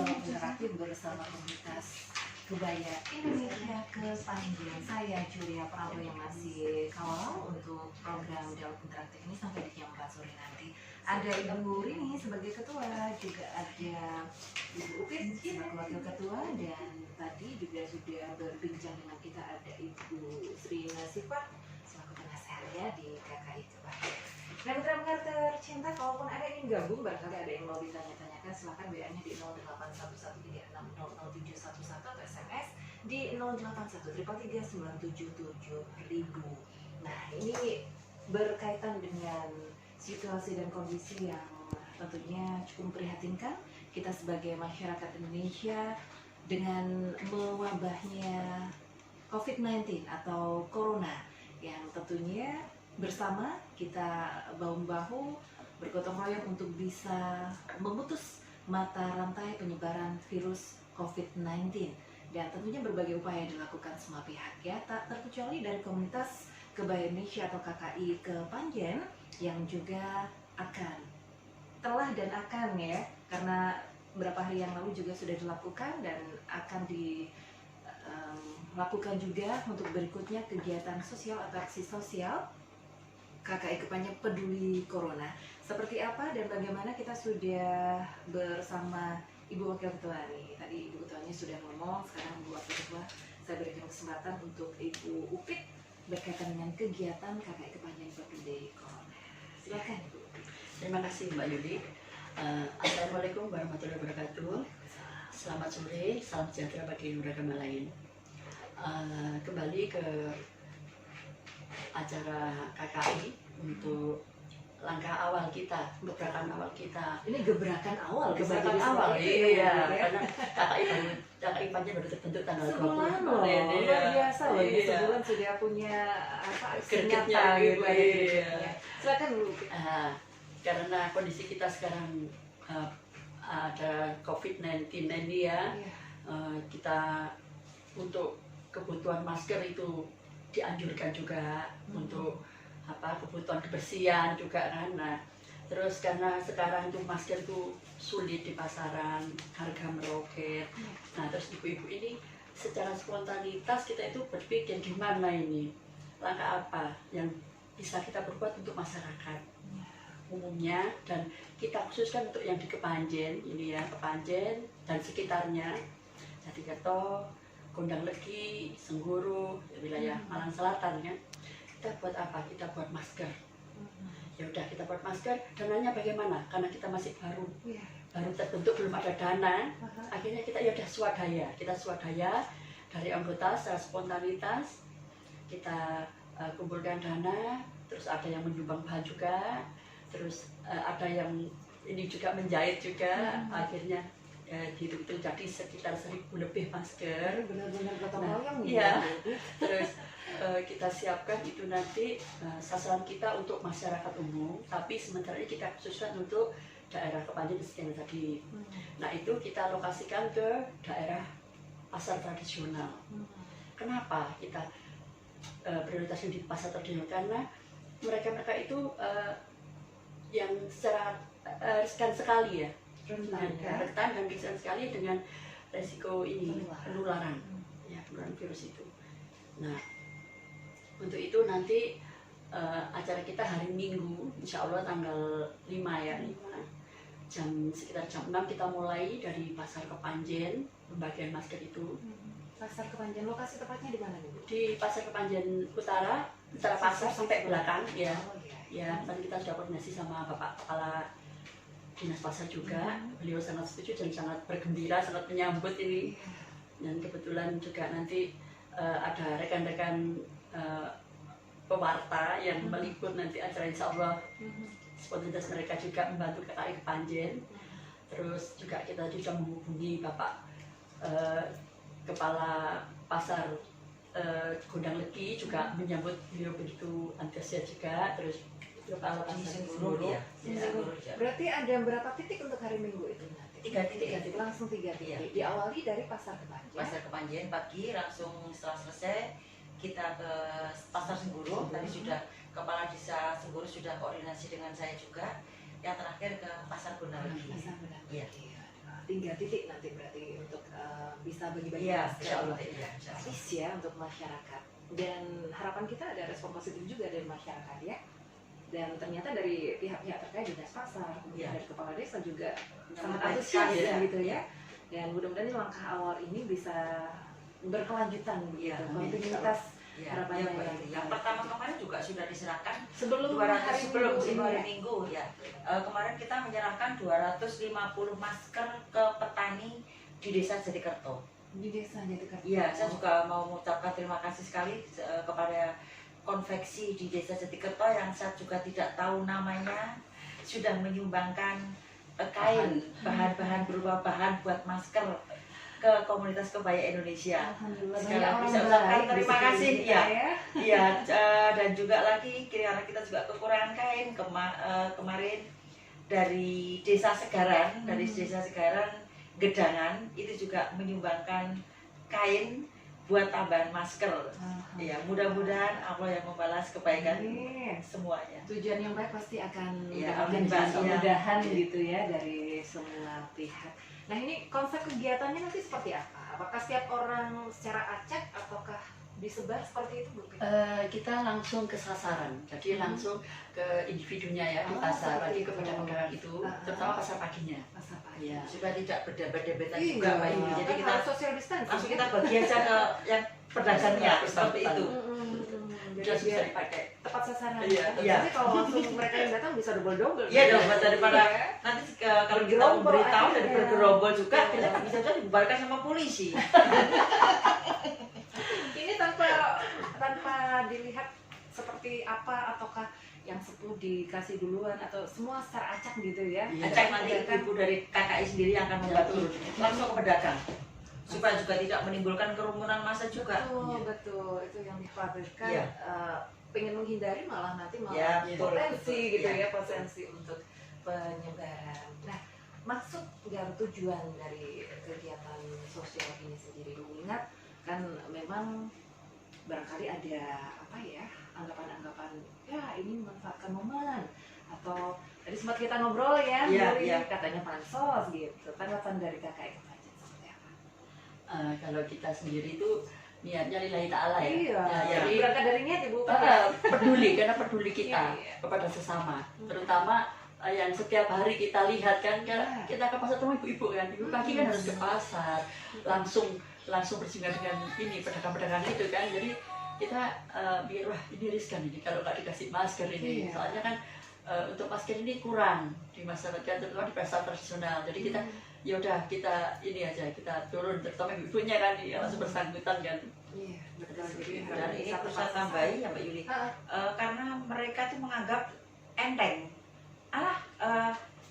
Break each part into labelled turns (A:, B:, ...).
A: Dialog Interaktif bersama komunitas Kebaya Indonesia Kepanjen. Saya Julia Prabowo yang masih kawal untuk program Dialog Interaktif ini sampai di jam 4 sore nanti. Ada Ibu Rini sebagai ketua, juga ada Ibu Upit sebagai wakil ketua, dan tadi juga sudah berbincang dengan kita ada Ibu Sri Nasifah selaku penasehat ya di KKI Kepanjen. Nah, mitra-mitra tercinta, kalaupun ada yang ingin gabung, barangkali ada yang mau ditanya-tanyakan, silakan WA-nya di 0811360711 atau SMS di 081333977000. Nah, ini berkaitan dengan situasi dan kondisi yang tentunya cukup memprihatinkan kita sebagai masyarakat Indonesia dengan mewabahnya COVID-19 atau Corona yang tentunya bersama kita bahu-bahu bergotong royong untuk bisa memutus mata rantai penyebaran virus COVID-19, dan tentunya berbagai upaya dilakukan semua pihak ya, tak terkecuali dari komunitas Kebaya Indonesia atau KKI Kepanjen yang juga telah dan akan ya, karena beberapa hari yang lalu juga sudah dilakukan dan akan dilakukan juga untuk berikutnya kegiatan sosial atau aksi sosial KKI Kepanjen Peduli Corona. Seperti apa dan bagaimana kita sudah bersama Ibu Wakil Ketua nih. Tadi Ibu Ketuanya sudah ngomong, sekarang Ibu Wakil Ketua saya berikan kesempatan untuk Ibu Upit berkaitan dengan kegiatan KKI Kepanjen Peduli Corona. Silakan Ibu.
B: Terima kasih Mbak Yudi. Assalamualaikum warahmatullahi wabarakatuh. Selamat sore, salam sejahtera bagi agama lain. Kembali ke acara KKI untuk langkah awal kita, gebrakan awal kita.
A: Ini gebrakan awal,
B: Gebrakan awal, iya. Karena KKI Panjen baru terbentuk tanggal 20.
A: Sebulan loh, luar biasa loh. Ini sebulan sudah punya
B: gregetnya gitu.
A: Silakan dulu.
B: Karena kondisi kita sekarang ada COVID-19 ini ya, kita untuk kebutuhan masker itu dianjurkan juga untuk kebutuhan kebersihan juga kan. Nah, terus karena sekarang itu masker itu sulit di pasaran, harga meroket. Nah, terus ibu-ibu ini secara spontanitas kita itu berpikir gimana ini, langkah apa yang bisa kita berbuat untuk masyarakat umumnya, dan kita khususkan untuk yang di Kepanjen ini ya, Kepanjen dan sekitarnya, Jatikerto, Gondang Legi, Sengguru, wilayah Malang Selatan ya. Kita buat apa? Kita buat masker. Ya udah, kita buat masker. Dananya bagaimana? Karena kita masih baru terbentuk, belum ada dana. Akhirnya kita ya udah swadaya. Kita swadaya dari anggota secara spontanitas. Kita kumpulkan dana. Terus ada yang menyumbang bahan juga. Terus ada yang ini juga menjahit juga. Akhirnya gitu jadi sekitar 1.000 lebih masker.
A: Benar-benar gotong royong
B: ya. Terus kita siapkan itu nanti sasaran kita untuk masyarakat umum, tapi sementara ini kita khususkan untuk daerah Kepanjen yang tadi. Nah, itu kita lokasikan ke daerah pasar tradisional. Kenapa kita prioritasnya di pasar tradisional? Karena mereka itu yang secara riskan sekali ya, rentan dan riskan sekali dengan resiko ini penularan virus itu. Nah, untuk itu nanti acara kita hari Minggu, insya Allah tanggal 5 ya, sekitar jam 6 kita mulai dari pasar Kepanjen, pembagian masker itu.
A: Pasar Kepanjen, lokasi tepatnya di mana Bu?
B: Di pasar Kepanjen Utara pasar sampai belakang ya. Ya, tadi kita sudah koordinasi sama Bapak Kepala Dinas Pasar juga. Beliau sangat setuju dan sangat bergembira, sangat menyambut ini. Dan kebetulan juga nanti ada rekan-rekan pewarta yang meliput nanti acara, insya Allah spontanitas mereka juga membantu KKI Kepanjen. Terus juga kita sudah menghubungi Bapak Kepala Pasar Gondang Legi juga menyambut beliau begitu antusias juga. Terus Kepala Pasar Sengguru ya.
A: Berarti ada berapa titik untuk hari Minggu itu nanti?
C: 3 titik.
A: Langsung 3 titik. Diawali dari Pasar Kepanjen.
C: Pasar Kepanjen pagi, langsung setelah selesai kita ke Pasar Sengguru. Tadi sudah Kepala Desa Sengguru sudah koordinasi dengan saya juga. Yang terakhir ke Pasar Gondang Legi.
A: Pasar Gondang Legi.
C: Iya.
A: 3 titik nanti berarti untuk bisa bagi-bagi
C: Iya,
A: masker
C: insya Allah. Iya, insya Allah.
A: gratis ya untuk masyarakat. Dan harapan kita ada respon positif juga dari masyarakat ya. Dan ternyata dari pihak-pihak terkait dinas pasar, kemudian
C: Iya.
A: dari kepala desa juga sangat
C: Baik
A: antusias
C: sekali,
A: ya
C: ya.
A: gitu ya. Dan mudah-mudahan ini langkah awal ini bisa berkelanjutan
C: Iya,
A: begitu,
C: amin.
A: kontinuitas
C: Ya,
A: harapannya
C: yang,
A: yang
C: yang pertama kemarin juga sudah diserahkan
A: sebelum
C: 200
A: hari
C: sebelum
A: Minggu ini
C: hari
A: ya.
C: Minggu ya. Kemarin kita menyerahkan 250 masker ke petani di Desa Jatikerto.
A: Di desa Jatikerto.
C: Iya, saya juga mau mengucapkan terima kasih sekali kepada konveksi di Desa Jatikerto yang saya juga tidak tahu namanya, sudah menyumbangkan kain, bahan-bahan berupa bahan buat masker ke komunitas kebaya Indonesia.
A: Alhamdulillah
C: Sekali
A: banyak
C: lagi
A: orang
C: saya ucapkan
A: baik di
C: terima
A: sekeliling
C: kasih,
A: kita ya.
C: Iya, dan juga lagi karena kita juga kekurangan kain kemarin dari Desa Segaran, dari Desa Segaran Gedangan itu juga menyumbangkan kain buat tambahan masker. Ya, mudah-mudahan Allah yang membalas kebaikan
A: Amin.
C: semuanya.
A: Tujuan yang baik pasti akan
C: Iya,
A: mendapatkan
C: amin, Mbak.
A: kemudahan
C: Iya.
A: gitu ya dari semua pihak. Nah ini konsep kegiatannya nanti seperti apa? Apakah setiap orang secara acak ataukah disebar seperti itu Bu?
B: Kita langsung ke sasaran, jadi langsung ke individunya ya di
A: Oh,
B: pasar,
A: seperti
B: lagi ke
A: itu.
B: pedagang-pedagang itu, terutama pasar paginya.
A: Masa pagi.
B: Iya.
C: Supaya tidak berdebat-debatan
A: Iya,
C: juga Mbak Yuni. Jadi
A: kan
C: kita
A: harus social distancing.
C: langsung
A: ya?
C: kita bagi aja ke yang pedagangnya seperti itu.
A: Jadi
B: Sudah bisa
A: biar
B: dipakai.
A: tepat sasaran.
B: Iya,
A: ya.
C: iya.
A: Jadi kalau langsung mereka yang datang bisa double-double.
C: Iya dong, daripada
A: Iya.
C: nanti kalau kita
A: Bergerombol
C: memberitahu dan
A: aja.
C: bergerombol juga, kita
A: Iya.
C: bisa jadi dibubarkan sama polisi.
A: Ini tanpa dilihat seperti apa ataukah yang sepuh dikasih duluan atau semua secara acak gitu ya.
B: Iya.
C: Acak nanti ibu dari KKI sendiri yang akan membantu langsung ke pedagang supaya juga tidak menimbulkan kerumunan massa juga.
A: Betul, betul. Itu yang dikhawatirkan.
C: Iya.
A: Pengen menghindari malah nanti
C: Ya,
A: malah
C: betul,
A: potensi
C: betul.
A: gitu
C: Iya.
A: ya, potensi untuk penyebaran. Nah, maksud dan tujuan dari kegiatan sosial ini sendiri, mengingat kan memang barangkali ada apa ya, anggapan-anggapan ya ini memanfaatkan momen atau tadi sempat kita ngobrol ya,
C: Iya,
A: dari
C: iya.
A: katanya pansos gitu. Tanggapan dari kakak yang seperti apa?
B: Kalau kita sendiri itu niatnya lillahi ta'ala ya.
A: Iya,
B: Ya, jadi
A: berangkat dari niat ibu.
B: peduli, karena peduli kita
A: Iya, iya.
B: kepada sesama, terutama yang setiap hari kita lihat kan,
A: Iya.
B: kita ke pasar ketemu ibu-ibu kan, ibu pagi kan harus ke pasar, langsung bersinggungan dengan ini pedagang-pedagang itu kan, jadi kita biar wah ini riskan ini kalau nggak dikasih masker ini,
A: Iya.
B: soalnya kan untuk masker ini kurang di masyarakat, terutama di pasar tradisional, jadi kita ya udah kita ini aja, kita turun, terutama ibunya kan yang langsung bersangkutan kan.
A: Iya, betul. Jadi
C: Dan
A: harus
C: ini
A: bisa
C: perlu
A: tepat
C: saya
A: sasaran.
C: tambahi ya Mbak Yuli. Karena mereka tuh menganggap enteng.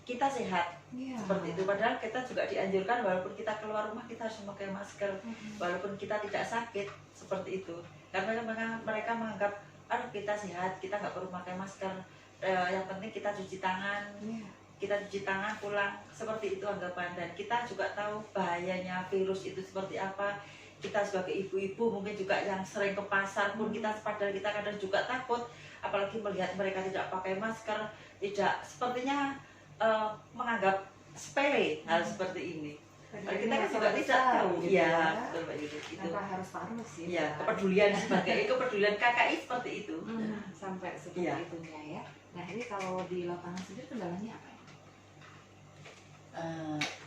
C: Kita sehat.
A: Iya.
C: Seperti itu, padahal kita juga dianjurkan walaupun kita keluar rumah kita harus memakai masker, walaupun kita tidak sakit, seperti itu. Karena mereka menganggap kita sehat, kita nggak perlu pakai masker, yang penting kita cuci tangan, pulang, seperti itu anggapan. Dan kita juga tahu bahayanya virus itu seperti apa. Kita sebagai ibu-ibu mungkin juga yang sering ke pasar pun kita padahal kita kadang juga takut, apalagi melihat mereka tidak pakai masker, tidak sepertinya menganggap sepele hal seperti ini. Kita kan juga tidak tahu. Iya, betul Mbak Yudi. Itu
A: Tanpa harus paruh sih.
C: ya kepedulian sebagai kepedulian KKI seperti itu.
A: Sampai seperti
C: Iya.
A: itunya ya. Nah ini kalau di lapangan sendiri kendalanya apa?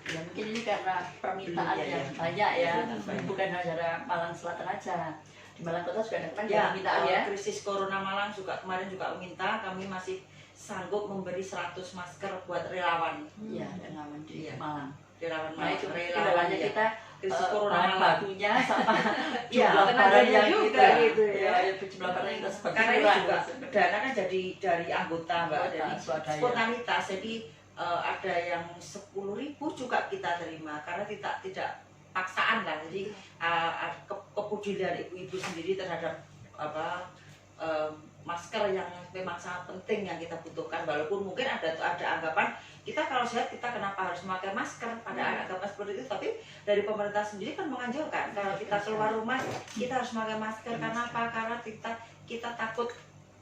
B: Ya mungkin ini karena permintaan
C: Iya,
B: yang
C: iya.
B: banyak ya,
C: Iya.
B: bukan hanya Malang Selatan aja, di Malang Kota juga ada kan
C: Ya,
B: permintaan ya.
C: krisis Corona Malang juga kemarin juga meminta kami masih sanggup memberi 100 masker buat relawan.
B: Iya, relawan di
C: Iya.
B: Malang.
C: Relawan
B: Nah itu
C: relawan
B: kendalanya
C: ya.
B: kita
C: Krisis Corona
B: bahan
C: Malang.
B: bakunya sama
C: Iya,
B: jumlah
A: tenaganya
B: barang yang
A: juga
B: kita
A: gitu ya.
B: ya, jumlah barang yang kita seperti
C: Karena ini
B: kurang.
C: juga dana kan jadi dari anggota Mbak,
B: Anggota,
C: dari
B: swadaya.
C: spontanitas. Jadi ada yang 10.000 juga kita terima karena tidak paksaan lah. Jadi kepedulian ibu-ibu sendiri terhadap masker yang memang sangat penting yang kita butuhkan, walaupun mungkin ada anggapan kita kalau sehat kita kenapa harus memakai masker, pada anggapan seperti itu. Tapi dari pemerintah sendiri kan menganjurkan kalau kita keluar rumah kita harus memakai masker. Karena apa? Karena kita takut,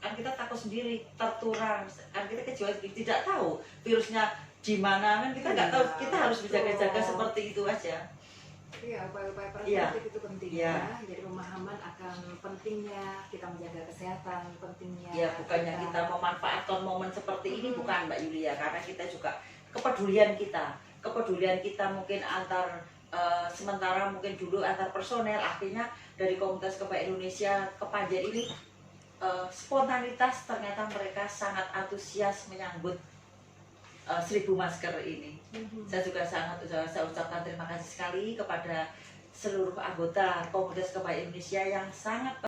C: kan kita takut sendiri tertular, kan kita kecuali tidak tahu virusnya gimana kan kita nggak tahu,
A: Iya,
C: kita harus berjaga-jaga
A: betul.
C: seperti itu aja.
A: Iya, upaya-upaya
C: Iya.
A: preventif itu penting
C: Iya.
A: ya. Jadi pemahaman akan pentingnya kita menjaga kesehatan, pentingnya
C: Ya bukannya kita memanfaatkan momen seperti ini,
A: Mm-mm.
C: bukan Mbak Yulia, karena kita juga kepedulian kita mungkin antar sementara mungkin dulu antar personel, akhirnya dari komunitas kebaya Indonesia ke Panjen ini spontanitas, ternyata mereka sangat antusias menyambut 1000 masker ini. Saya juga saya ucapkan terima kasih sekali kepada seluruh anggota komunitas kebaya Indonesia yang sangat